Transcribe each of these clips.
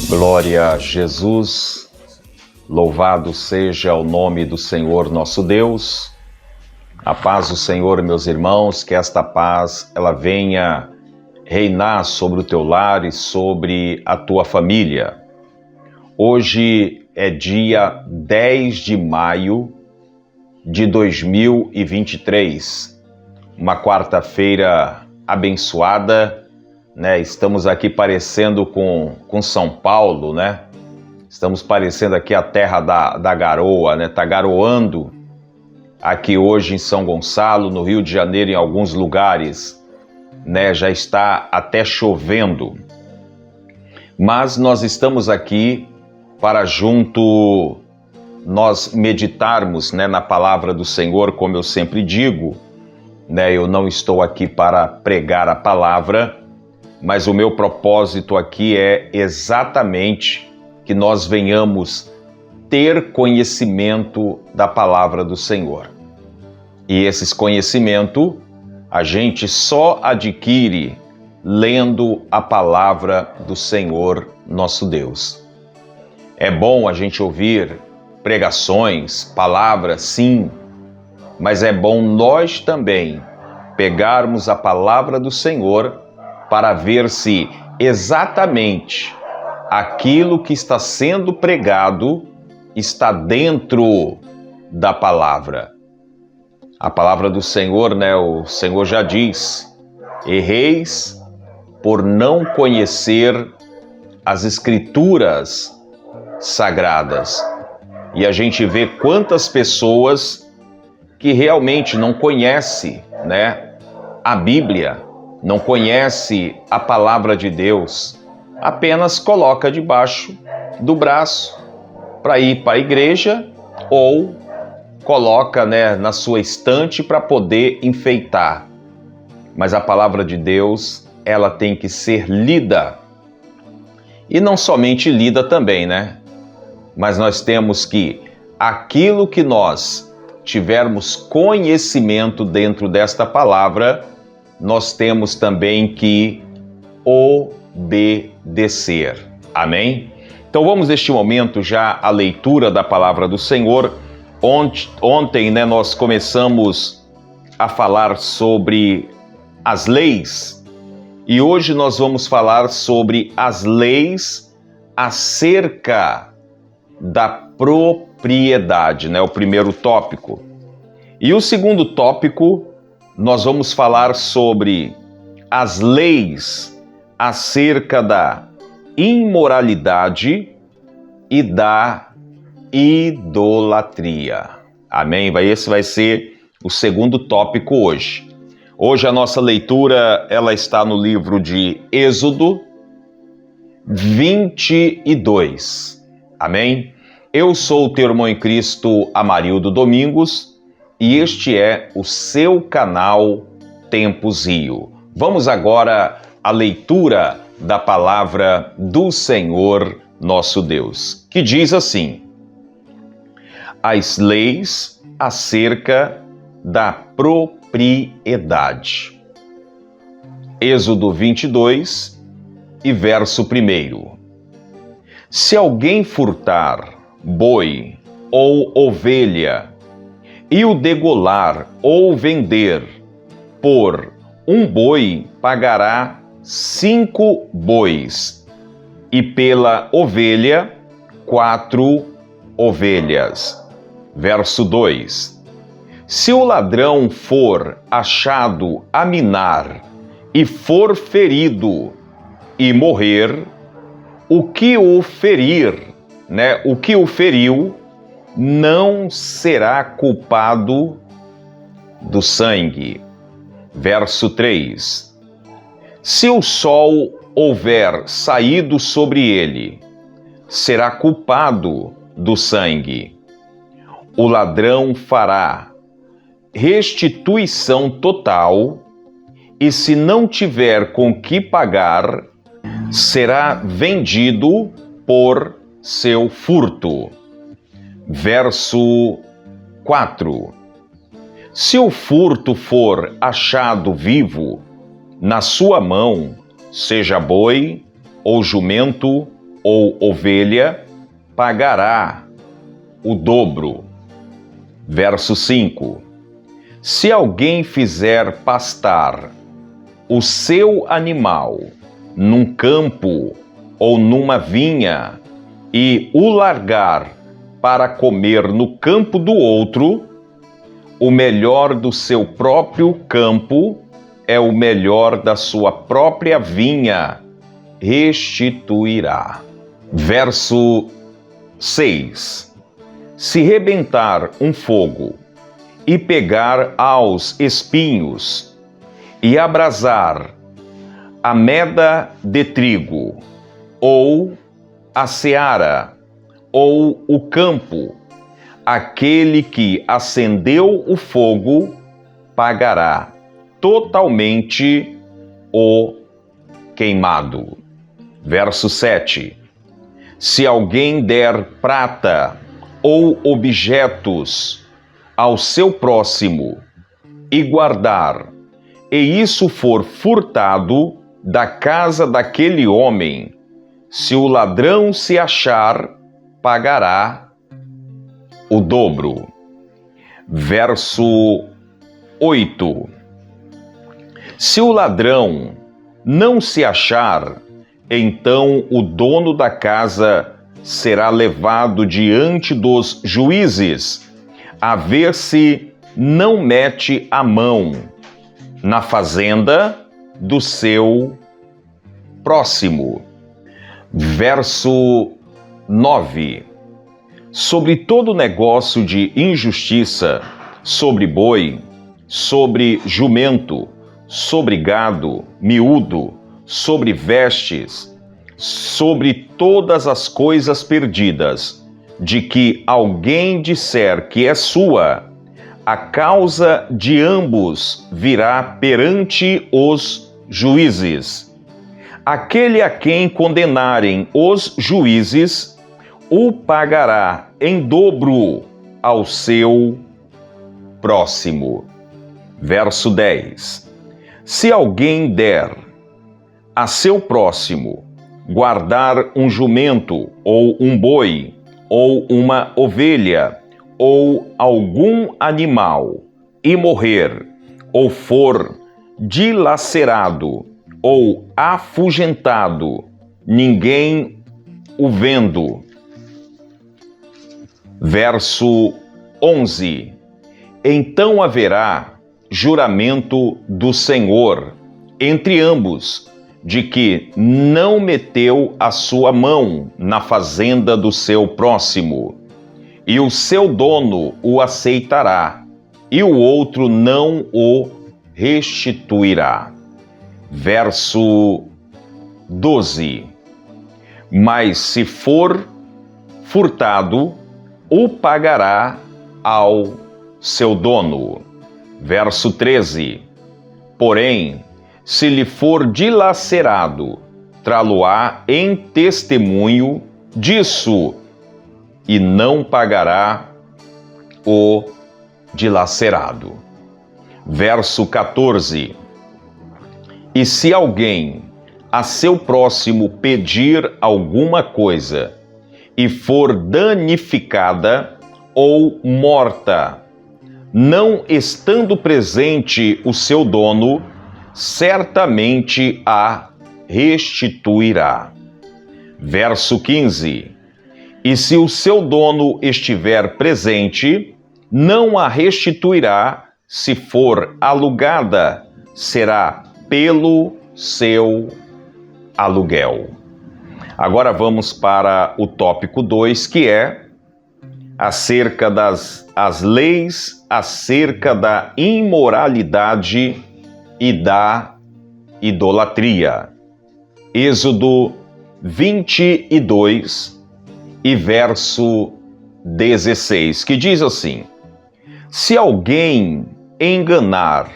Glória a Jesus, louvado seja o nome do Senhor nosso Deus. A paz do Senhor, meus irmãos, que esta paz ela venha reinar sobre o teu lar e sobre a tua família. Hoje é dia 10 de maio de 2023, uma quarta-feira abençoada, né? Estamos aqui parecendo com São Paulo, né? Estamos parecendo aqui a terra da garoa, né? Tá garoando aqui hoje em São Gonçalo, no Rio de Janeiro, em alguns lugares, né? Já está até chovendo. Mas nós estamos aqui para junto nós meditarmos, né, na palavra do Senhor, como eu sempre digo, né? Eu não estou aqui para pregar a palavra, mas o meu propósito aqui é exatamente que nós venhamos ter conhecimento da palavra do Senhor. E esse conhecimento a gente só adquire lendo a palavra do Senhor nosso Deus. É bom a gente ouvir pregações, palavras, sim, mas é bom nós também pegarmos a palavra do Senhor para ver se exatamente aquilo que está sendo pregado está dentro da palavra. A palavra do Senhor, né? O Senhor já diz: erreis por não conhecer as Escrituras sagradas. E a gente vê quantas pessoas que realmente não conhecem, né, a Bíblia, não conhece a palavra de Deus, apenas coloca debaixo do braço para ir para a igreja ou coloca, né, na sua estante para poder enfeitar. Mas a palavra de Deus, ela tem que ser lida. E não somente lida também, né? Mas nós temos que, aquilo que nós tivermos conhecimento dentro desta palavra, nós temos também que obedecer. Amém? Então vamos neste momento já à leitura da palavra do Senhor. Ontem, né, nós começamos a falar sobre as leis e hoje nós vamos falar sobre as leis acerca da propriedade, né? O primeiro tópico. E o segundo tópico, nós vamos falar sobre as leis acerca da imoralidade e da idolatria. Amém? Esse vai ser o segundo tópico hoje. Hoje a nossa leitura, ela está no livro de Êxodo 22. Amém? Eu sou o teu irmão em Cristo, Amarildo Domingos, e este é o seu canal Tempos Rio. Vamos agora à leitura da palavra do Senhor nosso Deus, que diz assim: as leis acerca da propriedade. Êxodo 22 e verso 1. Se alguém furtar boi ou ovelha e o degolar ou vender, por um boi pagará 5 bois, e pela ovelha 4 ovelhas. Verso 2. Se o ladrão for achado a minar e for ferido e morrer, o que o ferir, né, o que o feriu, não será culpado do sangue. Verso 3. Se o sol houver saído sobre ele, será culpado do sangue. O ladrão fará restituição total, e se não tiver com que pagar, será vendido por seu furto. Verso 4. Se o furto for achado vivo, na sua mão, seja boi, ou jumento, ou ovelha, pagará o dobro. Verso 5. Se alguém fizer pastar o seu animal num campo ou numa vinha e o largar para comer no campo do outro, o melhor do seu próprio campo é o melhor da sua própria vinha, restituirá. Verso 6. Se rebentar um fogo e pegar aos espinhos e abrasar a meda de trigo, ou a seara, ou o campo, aquele que acendeu o fogo pagará totalmente o queimado. Verso 7. Se alguém der prata ou objetos ao seu próximo e guardar, e isso for furtado da casa daquele homem, se o ladrão se achar, pagará o dobro. Verso 8. Se o ladrão não se achar, então o dono da casa será levado diante dos juízes, a ver se não mete a mão na fazenda do seu próximo. Verso 9. Sobre todo negócio de injustiça, sobre boi, sobre jumento, sobre gado, miúdo, sobre vestes, sobre todas as coisas perdidas, de que alguém disser que é sua, a causa de ambos virá perante os juízes. Aquele a quem condenarem os juízes, o pagará em dobro ao seu próximo. Verso 10. Se alguém der a seu próximo guardar um jumento, ou um boi, ou uma ovelha, ou algum animal, e morrer, ou for dilacerado, ou afugentado, ninguém o vendo. Verso 11. Então haverá juramento do Senhor entre ambos, de que não meteu a sua mão na fazenda do seu próximo, e o seu dono o aceitará, e o outro não o restituirá. Verso 12. Mas se for furtado, o pagará ao seu dono. Verso 13. Porém, se lhe for dilacerado, trá-lo-á em testemunho disso, e não pagará o dilacerado. Verso 14. E se alguém a seu próximo pedir alguma coisa, e for danificada ou morta, não estando presente o seu dono, certamente a restituirá. Verso 15. E se o seu dono estiver presente, não a restituirá, se for alugada, será pelo seu aluguel. Agora vamos para o tópico 2, que é acerca das leis acerca da imoralidade e da idolatria. Êxodo 22 e verso 16, que diz assim: se alguém enganar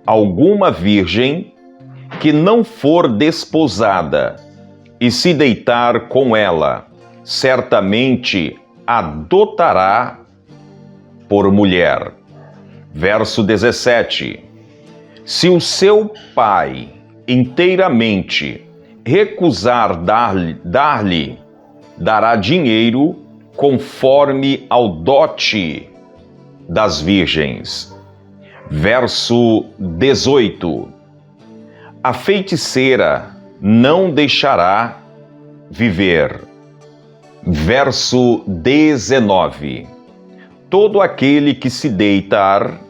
alguma virgem que não for desposada e se deitar com ela, certamente adotará por mulher. Verso 17. Se o seu pai inteiramente recusar dar-lhe, dará dinheiro conforme ao dote das virgens. Verso 18. A feiticeira não deixará viver. Verso 19. Todo aquele que se deitar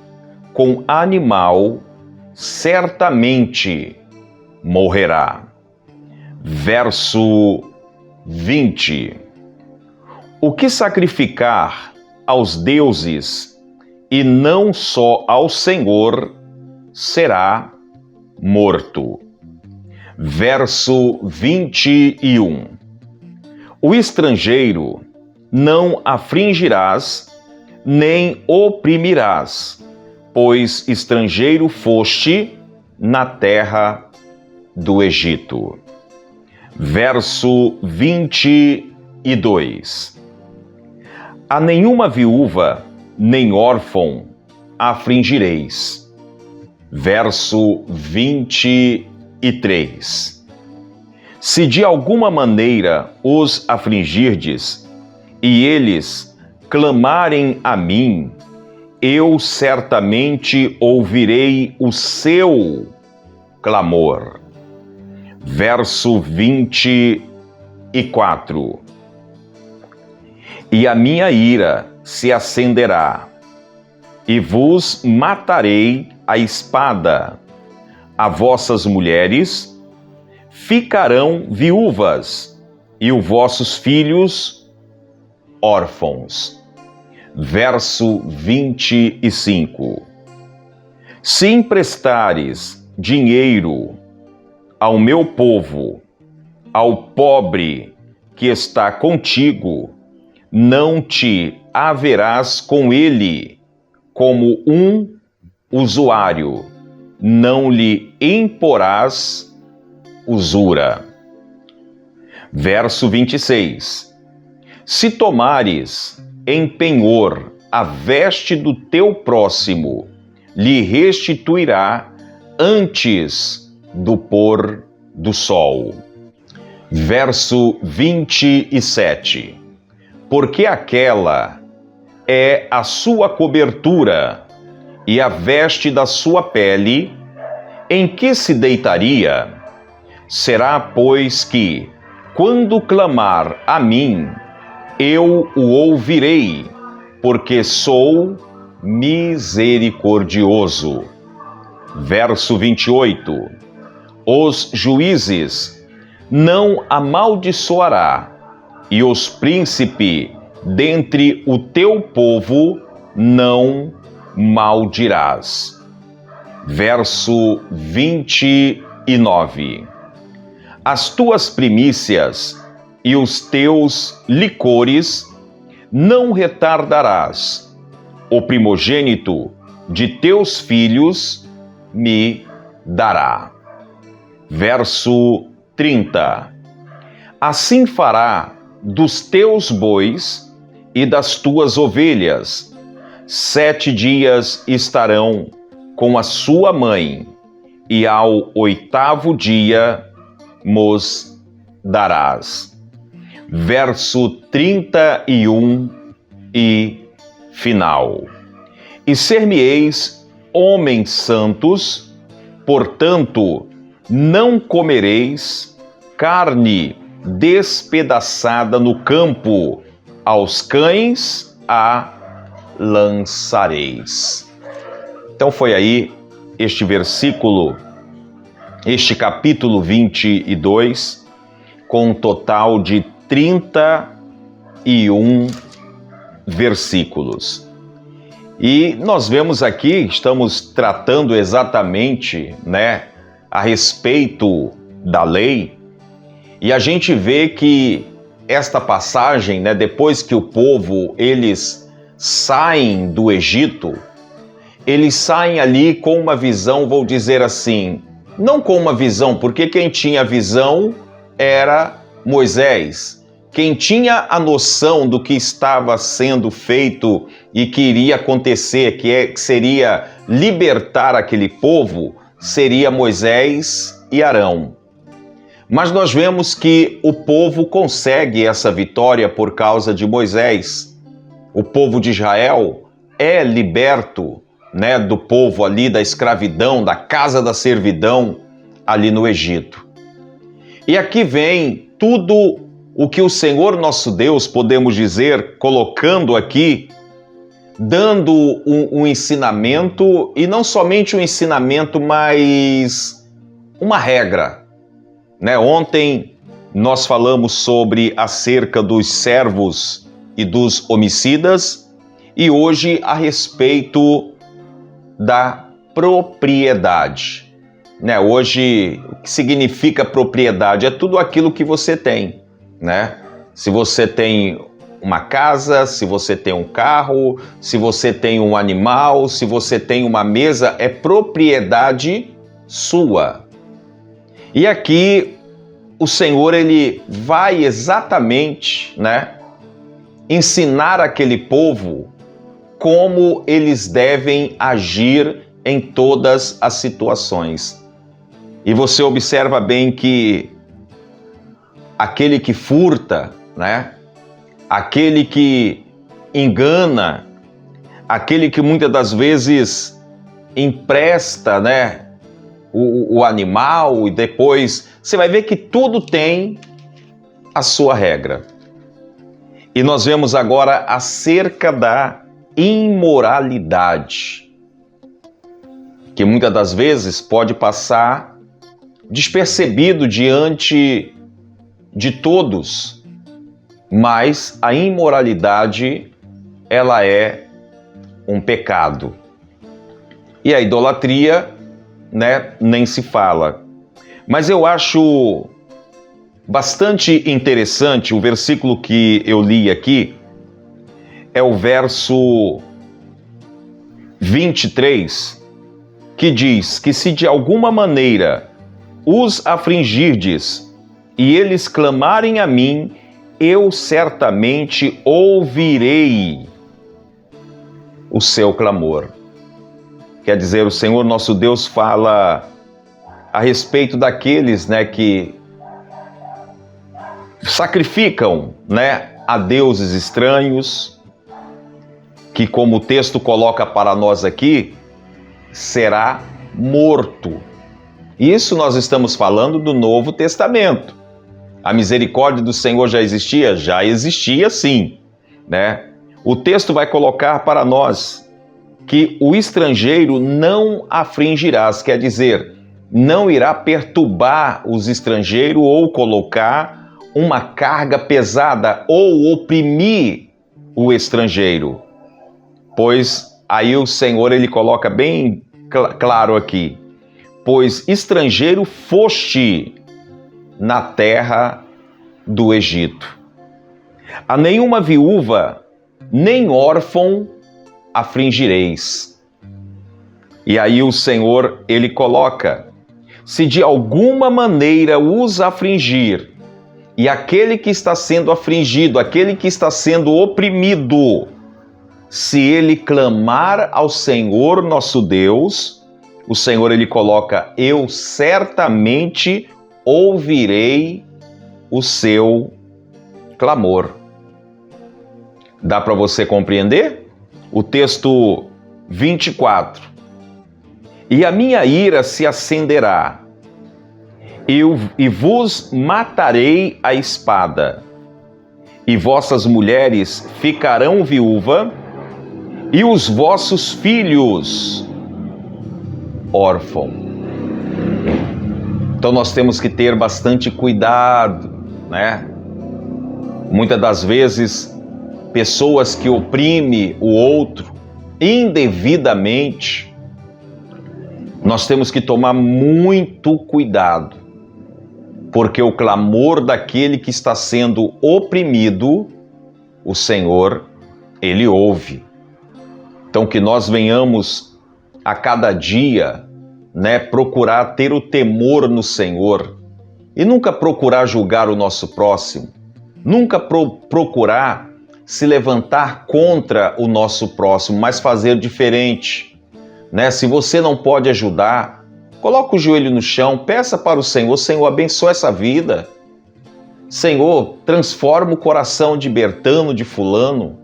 com animal certamente morrerá. Verso 20. O que sacrificar aos deuses e não só ao Senhor será morto. Verso 21. O estrangeiro não afligirás, nem oprimirás, pois estrangeiro foste na terra do Egito. Verso 22. A nenhuma viúva, nem órfão afligireis. Verso 23. Se de alguma maneira os afligirdes, e eles clamarem a mim, eu certamente ouvirei o seu clamor. Verso 24. E a minha ira se acenderá, e vos matarei a espada. As vossas mulheres ficarão viúvas, e os vossos filhos órfãos. Verso 25. Se emprestares dinheiro ao meu povo, ao pobre que está contigo, não te haverás com ele como um usuário, não lhe imporás usura. Verso 26. Se tomares em penhor a veste do teu próximo, lhe restituirá antes do pôr do sol. Verso 27. Porque aquela é a sua cobertura e a veste da sua pele, em que se deitaria? Será, pois, que, quando clamar a mim, eu o ouvirei, porque sou misericordioso. Verso 28. Os juízes não amaldiçoará, e os príncipes dentre o teu povo não maldirás. Verso 29. As tuas primícias e os teus licores não retardarás. O primogênito de teus filhos me dará. Verso 30. Assim fará dos teus bois e das tuas ovelhas. 7 dias estarão com a sua mãe, e ao 8º dia mos darás. Verso 31 e final. E ser-me-eis homens santos, portanto, não comereis carne despedaçada no campo, aos cães a lançareis. Então foi aí este versículo, este capítulo 22, com um total de 31 versículos. E nós vemos aqui, estamos tratando exatamente, a respeito da lei, e a gente vê que esta passagem, depois que o povo, eles saem do Egito, eles saem ali com uma visão, vou dizer assim, não com uma visão, porque quem tinha visão era Moisés. Quem tinha a noção do que estava sendo feito e que iria acontecer, que seria libertar aquele povo, seria Moisés e Arão. Mas nós vemos que o povo consegue essa vitória por causa de Moisés. O povo de Israel é liberto, né, do povo ali da escravidão, da casa da servidão ali no Egito. E aqui vem tudo o que o Senhor nosso Deus, podemos dizer, colocando aqui, dando um ensinamento, e não somente um ensinamento, mas uma regra. Né? Ontem nós falamos sobre acerca dos servos e dos homicidas, e hoje a respeito da propriedade. Né? Hoje, o que significa propriedade? É tudo aquilo que você tem. Né? Se você tem uma casa, se você tem um carro, se você tem um animal, se você tem uma mesa, é propriedade sua. E aqui o Senhor, ele vai exatamente, né, ensinar aquele povo como eles devem agir em todas as situações. E você observa bem que aquele que furta, né, aquele que engana, aquele que muitas das vezes empresta, né, o animal, e depois você vai ver que tudo tem a sua regra. E nós vemos agora acerca da imoralidade, que muitas das vezes pode passar despercebido diante de todos, mas a imoralidade, ela é um pecado. E a idolatria, né, nem se fala. Mas eu acho bastante interessante o versículo que eu li aqui, é o verso 23, que diz que se de alguma maneira os afligirdes e eles clamarem a mim, eu certamente ouvirei o seu clamor. Quer dizer, o Senhor nosso Deus fala a respeito daqueles, né, que sacrificam, né, a deuses estranhos, que, como o texto coloca para nós aqui, será morto. Isso nós estamos falando do Novo Testamento. A misericórdia do Senhor já existia? Já existia, sim, né? O texto vai colocar para nós que o estrangeiro não afligirás, quer dizer, não irá perturbar os estrangeiros ou colocar uma carga pesada ou oprimir o estrangeiro. Pois aí o Senhor, ele coloca bem claro aqui, pois estrangeiro foste na terra do Egito. A nenhuma viúva, nem órfão afligireis. E aí o Senhor, ele coloca, se de alguma maneira os afligir, e aquele que está sendo afligido, aquele que está sendo oprimido, se ele clamar ao Senhor nosso Deus, o Senhor, ele coloca, eu certamente ouvirei o seu clamor. Dá para você compreender? O texto 24. E a minha ira se acenderá, e vos matarei a espada, e vossas mulheres ficarão viúva, e os vossos filhos órfãos. Então nós temos que ter bastante cuidado, né? Muitas das vezes, pessoas que oprimem o outro indevidamente, nós temos que tomar muito cuidado, porque o clamor daquele que está sendo oprimido, o Senhor, ele ouve. Então que nós venhamos a cada dia, né, procurar ter o temor no Senhor e nunca procurar julgar o nosso próximo, nunca procurar se levantar contra o nosso próximo, mas fazer diferente, né? Se você não pode ajudar, Coloca o joelho no chão, peça para o Senhor: Senhor, abençoa essa vida. Senhor, transforma o coração de Bertano, de fulano.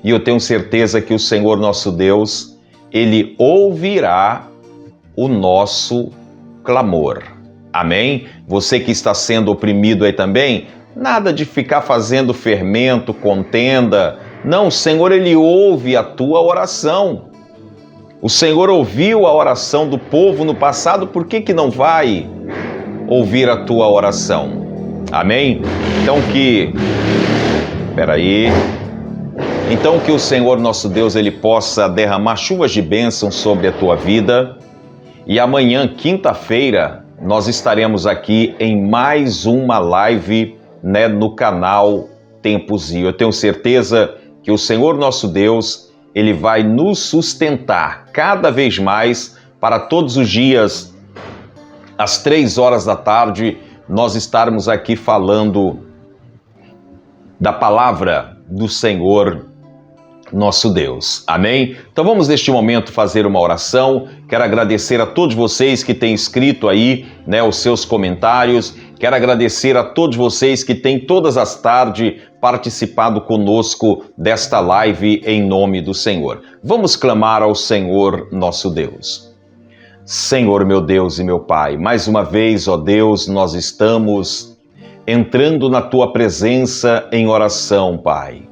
E eu tenho certeza que o Senhor nosso Deus, Ele ouvirá o nosso clamor. Amém? Você que está sendo oprimido aí também, nada de ficar fazendo fermento, contenda. Não, o Senhor, Ele ouve a tua oração. O Senhor ouviu a oração do povo no passado, por que não vai ouvir a tua oração? Amém? Então que o Senhor nosso Deus, Ele possa derramar chuvas de bênção sobre a tua vida. E amanhã, quinta-feira, nós estaremos aqui em mais uma live, no canal Tempos-Io. Eu tenho certeza que o Senhor nosso Deus, Ele vai nos sustentar cada vez mais para todos os dias, às 3 horas da tarde, nós estarmos aqui falando da palavra do Senhor nosso Deus. Amém? Então vamos neste momento fazer uma oração. Quero agradecer a todos vocês que têm escrito aí, os seus comentários. Quero agradecer a todos vocês que têm todas as tardes participado conosco desta live em nome do Senhor. Vamos clamar ao Senhor nosso Deus. Senhor, meu Deus e meu Pai, mais uma vez, ó Deus, nós estamos entrando na Tua presença em oração, Pai.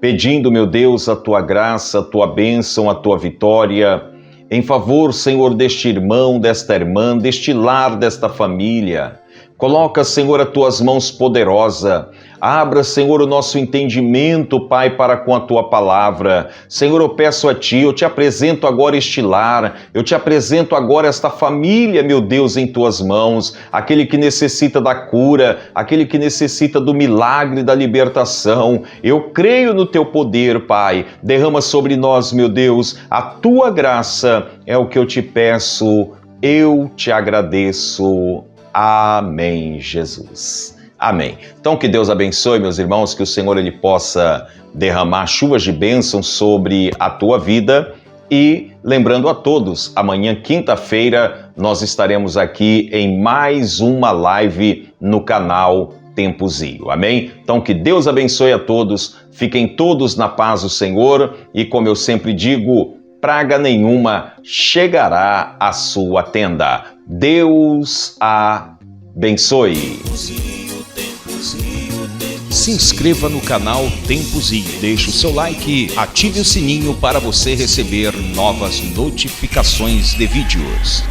Pedindo, meu Deus, a Tua graça, a Tua bênção, a Tua vitória, em favor, Senhor, deste irmão, desta irmã, deste lar, desta família. Coloca, Senhor, as Tuas mãos poderosas. Abra, Senhor, o nosso entendimento, Pai, para com a Tua palavra. Senhor, eu peço a Ti, eu Te apresento agora este lar, eu Te apresento agora esta família, meu Deus, em Tuas mãos. Aquele que necessita da cura, aquele que necessita do milagre, da libertação. Eu creio no Teu poder, Pai. Derrama sobre nós, meu Deus, a Tua graça. É o que eu Te peço, eu Te agradeço. Amém, Jesus. Amém. Então que Deus abençoe, meus irmãos, que o Senhor Ele possa derramar chuvas de bênção sobre a tua vida. E lembrando a todos, amanhã, quinta-feira, nós estaremos aqui em mais uma live no canal Tempos-Io. Amém? Então que Deus abençoe a todos, fiquem todos na paz do Senhor e, como eu sempre digo, praga nenhuma chegará à sua tenda. Deus abençoe. Se inscreva no canal Tempos-Io, deixe o seu like, ative o sininho para você receber novas notificações de vídeos.